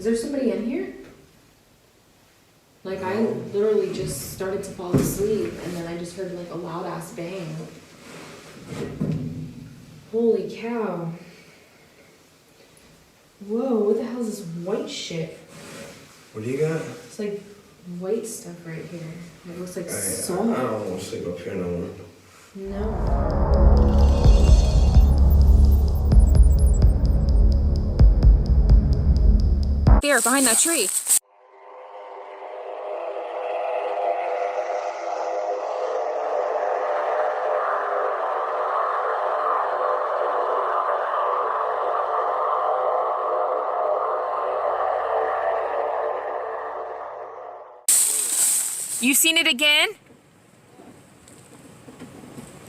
there somebody in here? Like, I literally just started to fall asleep, and then I just heard, like, a loud-ass bang. Holy cow. Whoa, what the hell is this white shit? What do you got? It's like white stuff right here. It looks like salt. I don't want to sleep up here no more. No. There, behind that tree. You seen it again?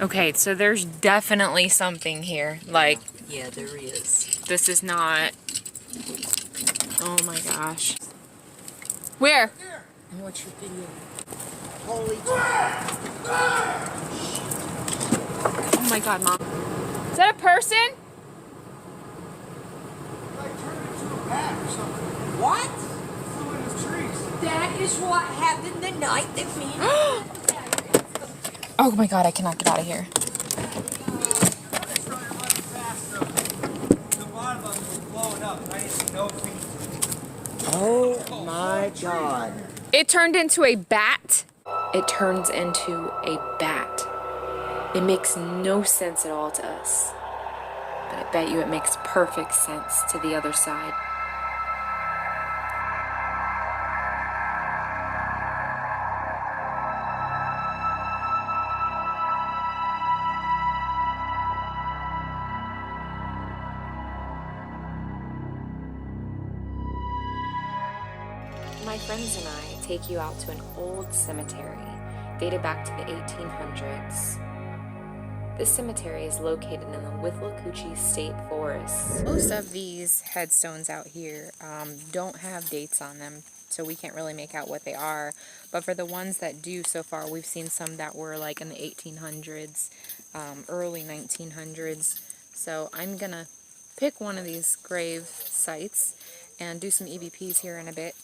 Okay, so there's definitely something here. Like, yeah, there is. This is not. Oh my gosh. Where? I watch your video. Holy Oh my god, Mom. Is that a person? Like turned into a bat or something. What? Flew in the trees. That is what happened the night that me. Oh my god, I cannot get out of here. Oh my god. It turned into a bat. It turns into a bat. It makes no sense at all to us. But I bet you it makes perfect sense to the other side. My friends and I take you out to an old cemetery dated back to the 1800s. This cemetery is located in the Withlacoochee State Forest. Most of these headstones out here don't have dates on them, so we can't really make out what they are. But for the ones that do so far, we've seen some that were like in the 1800s, early 1900s. So I'm gonna pick one of these grave sites and do some EVPs here in a bit.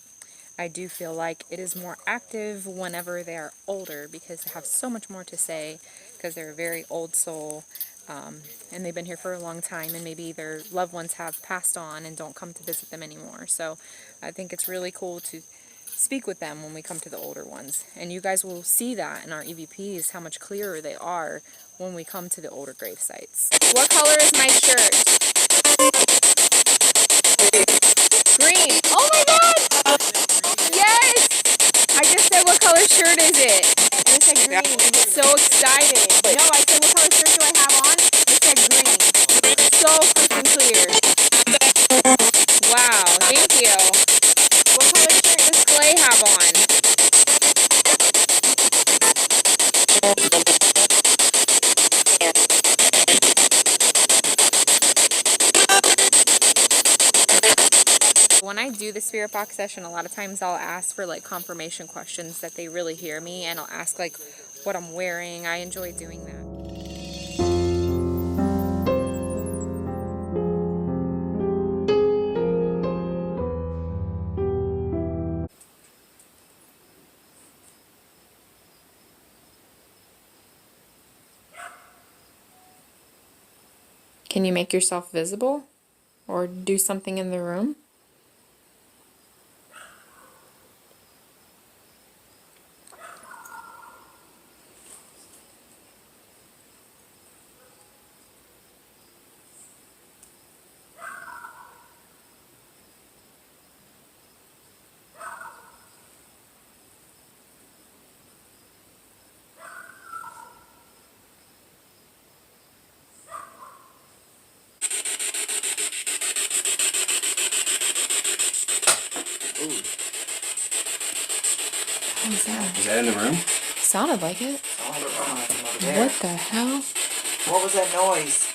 I do feel like it is more active whenever they are older because they have so much more to say because they're a very old soul and they've been here for a long time and maybe their loved ones have passed on and don't come to visit them anymore. So I think it's really cool to speak with them when we come to the older ones. And you guys will see that in our EVPs, how much clearer they are when we come to the older grave sites. What color is my shirt? Green. Oh my god! Yes! I just said, what color shirt is it? And I said green. I get so excited. No, I said, what color shirt do I have on? I said green. So freaking clear. Wow, thank you. What color shirt does Clay have on? When I do the spirit box session, a lot of times I'll ask for like confirmation questions that they really hear me, and I'll ask like what I'm wearing. I enjoy doing that. Can you make yourself visible or do something in the room? What was that? Is that in the room? Sounded like it. What the hell? What was that noise?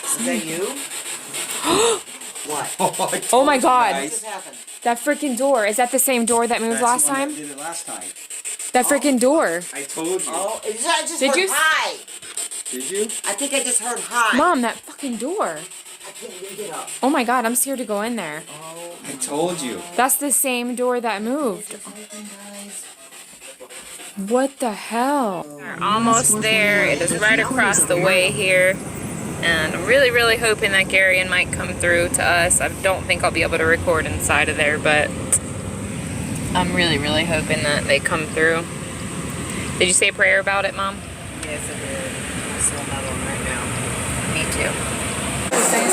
Is that you? What? Oh my god. What just happened? That freaking door. Is that the same door that moved last time? I did it last time. That freaking door. I told you. Oh, I just Did heard you? hi. Did you? I think I just heard hi. Mom, that fucking door. I can't even get up. Oh my god, I'm scared to go in there. Oh I told you. That's the same door that moved. What the hell? We're almost there. It is right across the way here. And I'm really, really hoping that Gary and Mike come through to us. I don't think I'll be able to record inside of there, but I'm really, really hoping that they come through. Did you say a prayer about it, Mom? Yes, it is. I saw another one right now. Me too.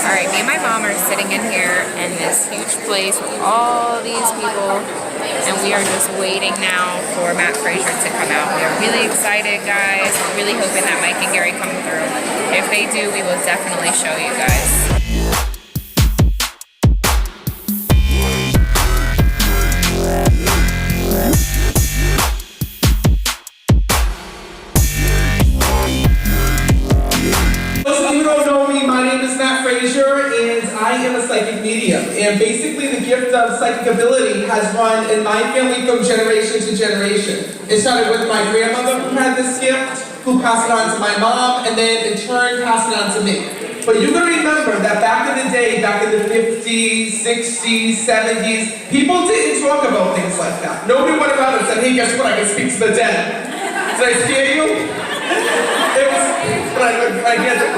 Alright, me and my mom are sitting in here in this huge place with all these people, and we are just waiting now for Matt Fraser to come out. We are really excited, guys. We're really hoping that Mike and Gary come through. If they do, we will definitely show you guys. Matt Fraser, and I am a psychic medium. And basically the gift of psychic ability has run in my family from generation to generation. It started with my grandmother who had this gift, who passed it on to my mom, and then in turn passed it on to me. But you gotta remember that back in the day, back in the 50s, 60s, 70s, people didn't talk about things like that. Nobody went around and said, hey, guess what, I can speak to the dead. Did I scare you? It was, I get it,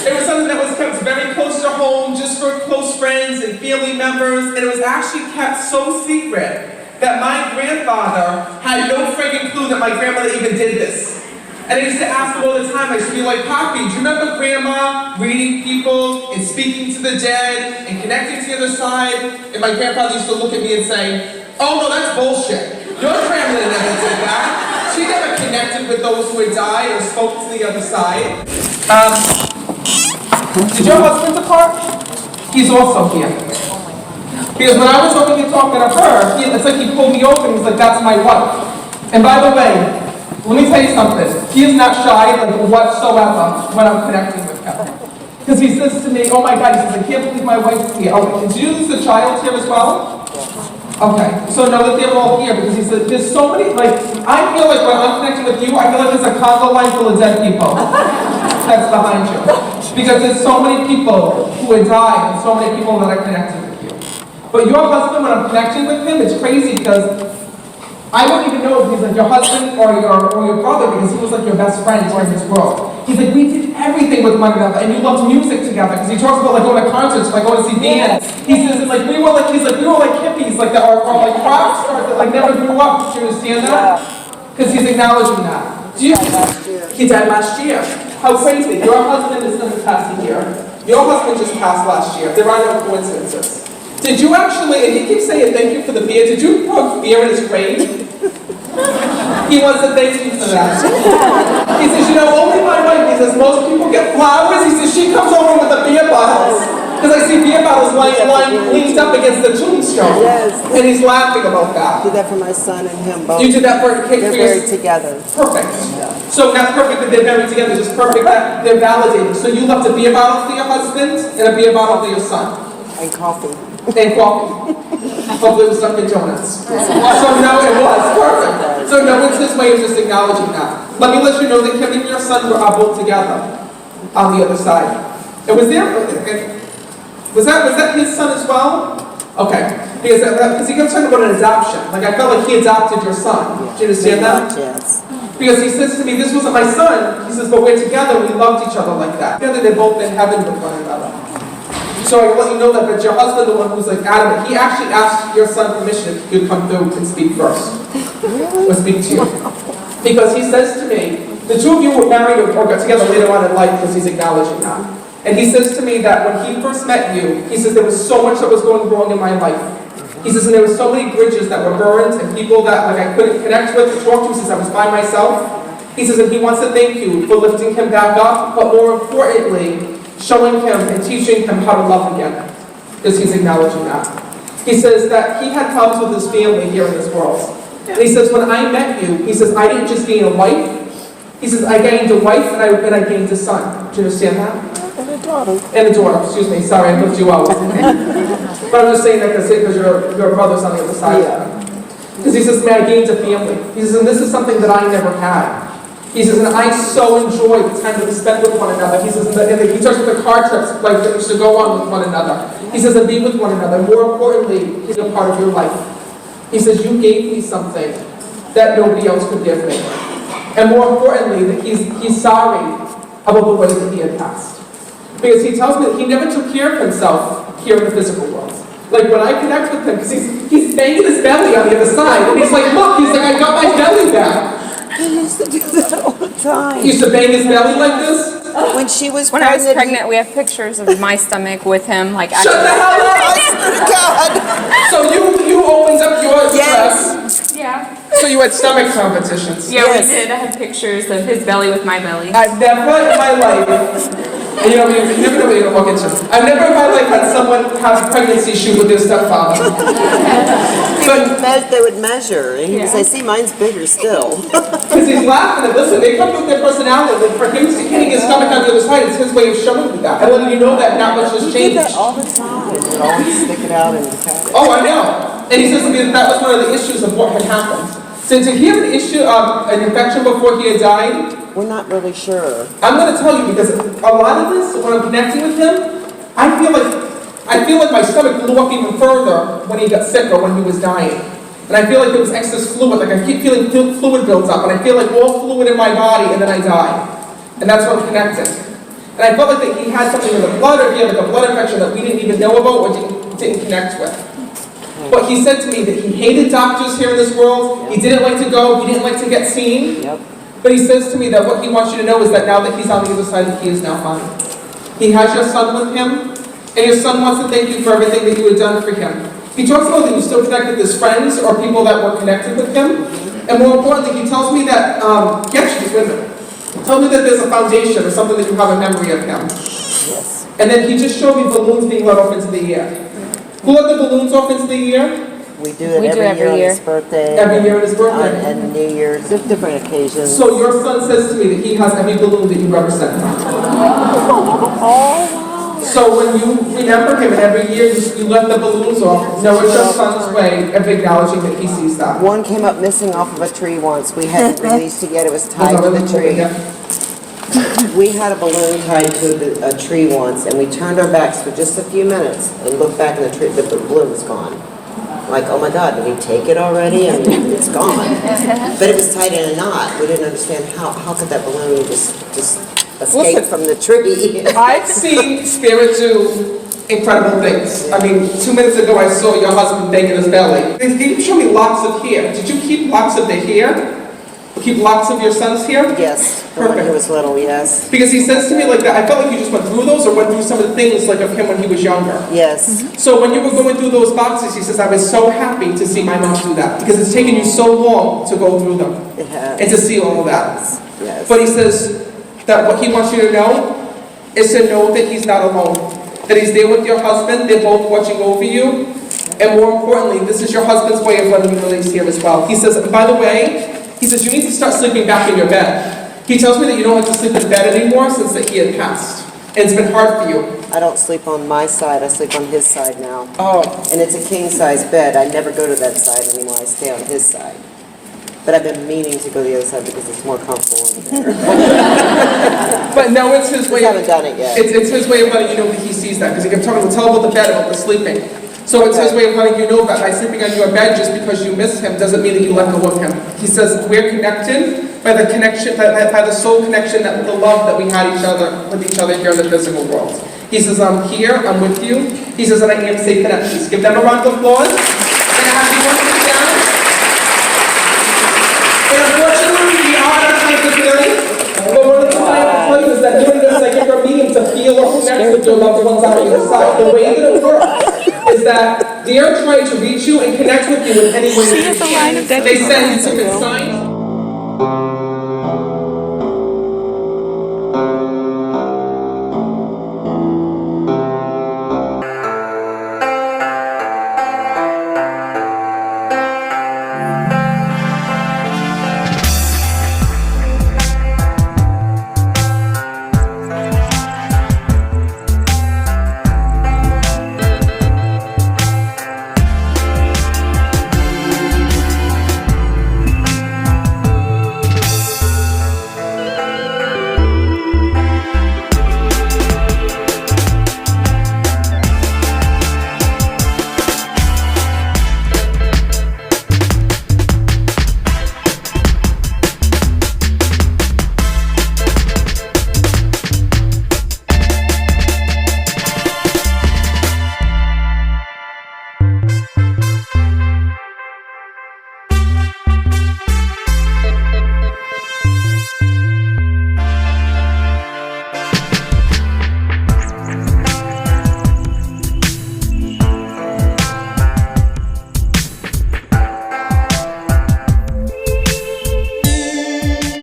it was something that was kept very close to home, just for close friends and family members, and it was actually kept so secret that my grandfather had no friggin' clue that my grandmother even did this. And I used to ask him all the time, I used to be like, Poppy, do you remember Grandma reading people and speaking to the dead and connecting to the other side? And my grandfather used to look at me and say, oh no, that's bullshit. Your grandmother never did that. She never connected with those who had died or spoke to the other side. Did your husband depart? He's also here. Because when I was over here talking to her, it's like he pulled me over and he's like, that's my wife. And by the way, let me tell you something. He is not shy like whatsoever when I'm connecting with him. Because he says to me, oh my God, he says, I can't believe my wife is here. Oh, did you lose the child here as well? Okay, so know that they're all here because he said, there's so many, like, I feel like when I'm connecting with you, I feel like there's a Congo line full of dead people that's behind you. Because there's so many people who had died and so many people that are connected with you. But your husband, when I'm connecting with him, it's crazy because I wouldn't even know if he's like your husband or your brother because he was like your best friend during this world. He's like, we did everything with one another and you loved music together because he talks about like going to concerts, like going to see bands. He says like we were like hippies, like that or like rock stars that like never grew up. Do you understand that? Because he's acknowledging that. He died last year. How crazy. Your husband is going to pass a year. Your husband just passed last year. There are no coincidences. Did you actually, and he keeps saying thank you for the beer, did you put beer in his grave? He wants to thank you for that. He says, you know, only my wife, he says, most people get flowers. He says, she comes over with the beer bottles. Because I see beer bottles leaned up against the tombstone. Yes. And he's laughing about that. I did that for my son and him both. You did that for They're buried together. Perfect. So not perfect that they're buried together, just perfect that they're validated. So you left a beer bottle for your husband and a beer bottle for your son. And coffee. And coffee. Hopefully it was Dunkin' Donuts. So no, it was perfect. So no, it's his way of just acknowledging that. Let me let you know that Kim and your son were both together on the other side. And was that his son as well? Okay. Because he kept talking about an adoption. Like I felt like he adopted your son. Do you understand that? Yes. Because he says to me, this wasn't my son. He says, but we're together. We loved each other like that. Together, they're both in heaven with one another. So I let you know that, but your husband, the one who's like adamant, he actually asked your son permission if he could come through and speak first. Or speak to you. Because he says to me, the two of you were married or got together later on in life because he's acknowledging that. And he says to me that when he first met you, he says there was so much that was going wrong in my life. He says, and there were so many bridges that were burned and people that like I couldn't connect with or talk to since I was by myself. He says, and he wants to thank you for lifting him back up, but more importantly, showing him and teaching him how to love again. Because he's acknowledging that. He says that he had problems with his family here in this world. And he says, when I met you, he says, I didn't just gain a wife. He says, I gained a wife and I gained a son. Do you understand that? And a daughter. And a daughter, excuse me. Sorry, I left you out. But I'm just saying that because your brother's on the other side. Because he says, man, I gained a family. He says, and this is something that I never had. He says, and I so enjoy the time that we spent with one another. He says, and he talks about the car trips like that we used to go on with one another. He says, and be with one another. More importantly, he's a part of your life. He says, you gave me something that nobody else could give me. And more importantly, that he's sorry about the way that he had passed. Because he tells me that he never took care of himself here in the physical world. Like when I connect with him, because he's banging his belly on the other side, and he's like, look, he's like, I got my belly back. He used to do that all the time. He used to bang his belly like this. When she was When pregnant. I was pregnant, we have pictures of my stomach with him, like, Shut the hell up! I swear to God. So you opened up your Yes. dress. Yeah. So you had stomach competitions. Yeah, Yes. we did. I had pictures of his belly with my belly. I've never in my life, and you know, you never know what you're gonna walk into. I've never in my life had someone have a pregnancy shoot with their stepfather. They would measure, and he would say, see, mine's bigger still. Because he's laughing and listen, they come with their personality. Like for him hitting his stomach on the other side, it's his way of showing you that. And letting you know that not much has He did changed. that all the time. He would always stick it out and cut it. Oh, I know. And he says to me that was one of the issues of what had happened. So did he have an issue, an infection before he had died? We're not really sure. I'm going to tell you because a lot of this, when I'm connecting with him, I feel like my stomach blew up even further when he got sick or when he was dying. And I feel like there was excess fluid, like I keep feeling fluid builds up, and I feel like all fluid in my body, and then I die. And that's what I'm connecting. And I felt like that he had something in the blood, or he had like a blood infection that we didn't even know about or didn't connect with. But he said to me that he hated doctors here in this world, he didn't like to go, he didn't like to get seen. Yep. But he says to me that what he wants you to know is that now that he's on the other side, that he is now fine. He has your son with him, and your son wants to thank you for everything that you had done for him. He talks about that you still connected with his friends or people that were connected with him. And more importantly, he tells me that, he actually with him. Tell me that there's a foundation or something that you have a memory of him. Yes. And then he just showed me balloons being let off into the air. Who let the balloons off into the air? We do it every year on his birthday. Every year on his birthday. And New Year's, different occasions. So your son says to me that he has every balloon that you've ever sent him. So when you remember him and every year you let the balloons off, know it's your son's way of acknowledging that he sees that. One came up missing off of a tree once. We hadn't released it yet. It was tied to the tree. We had a balloon tied to a tree once, and we turned our backs for just a few minutes and looked back in the tree. The balloon was gone. Like, oh my God, did he take it already? I mean, it's gone. But it was tied in a knot. We didn't understand how could that balloon just escape from the tree. I've seen spirit do incredible things. I mean, 2 minutes ago I saw your husband banging his belly. He showed me locks of hair. Did you keep locks of the hair? Keep locks of your son's hair? Yes, when he was little, yes. Because he says to me like that, I felt like you just went through those or went through some of the things like of him when he was younger. Yes. So when you were going through those boxes, he says, I was so happy to see my mom do that because it's taken you so long to go through them It has. and to see all of that. Yes. But he says that what he wants you to know is to know that he's not alone. That he's there with your husband, they're both watching over you. And more importantly, this is your husband's way of letting you release here as well. He says, by the way, he says, you need to start sleeping back in your bed. He tells me that you don't have to sleep in bed anymore since that he had passed. And it's been hard for you. I don't sleep on my side, I sleep on his side now. Oh. And it's a king-size bed. I never go to that side anymore, I stay on his side. But I've been meaning to go to the other side because it's more comfortable over there. But no, it's his way. We haven't done it yet. It's his way of letting you know that he sees that. Because he kept talking, tell about the bed, about the sleeping. So it's his way of letting you know that by sleeping on your bed just because you miss him doesn't mean that you let go of him. He says we're connected by the connection, by the soul connection, that the love that we had with each other here in the physical world. He says, I'm here, I'm with you. He says, and I am safe and at peace. Give them a round of applause. And a happy birthday, down. And unfortunately, we are out of time for today. But one of the things I have to tell you is that during this psychic meeting to feel or connect with your loved ones on your side, the way that it works is that they are trying to reach you and connect with you in any way they can. They send different signs.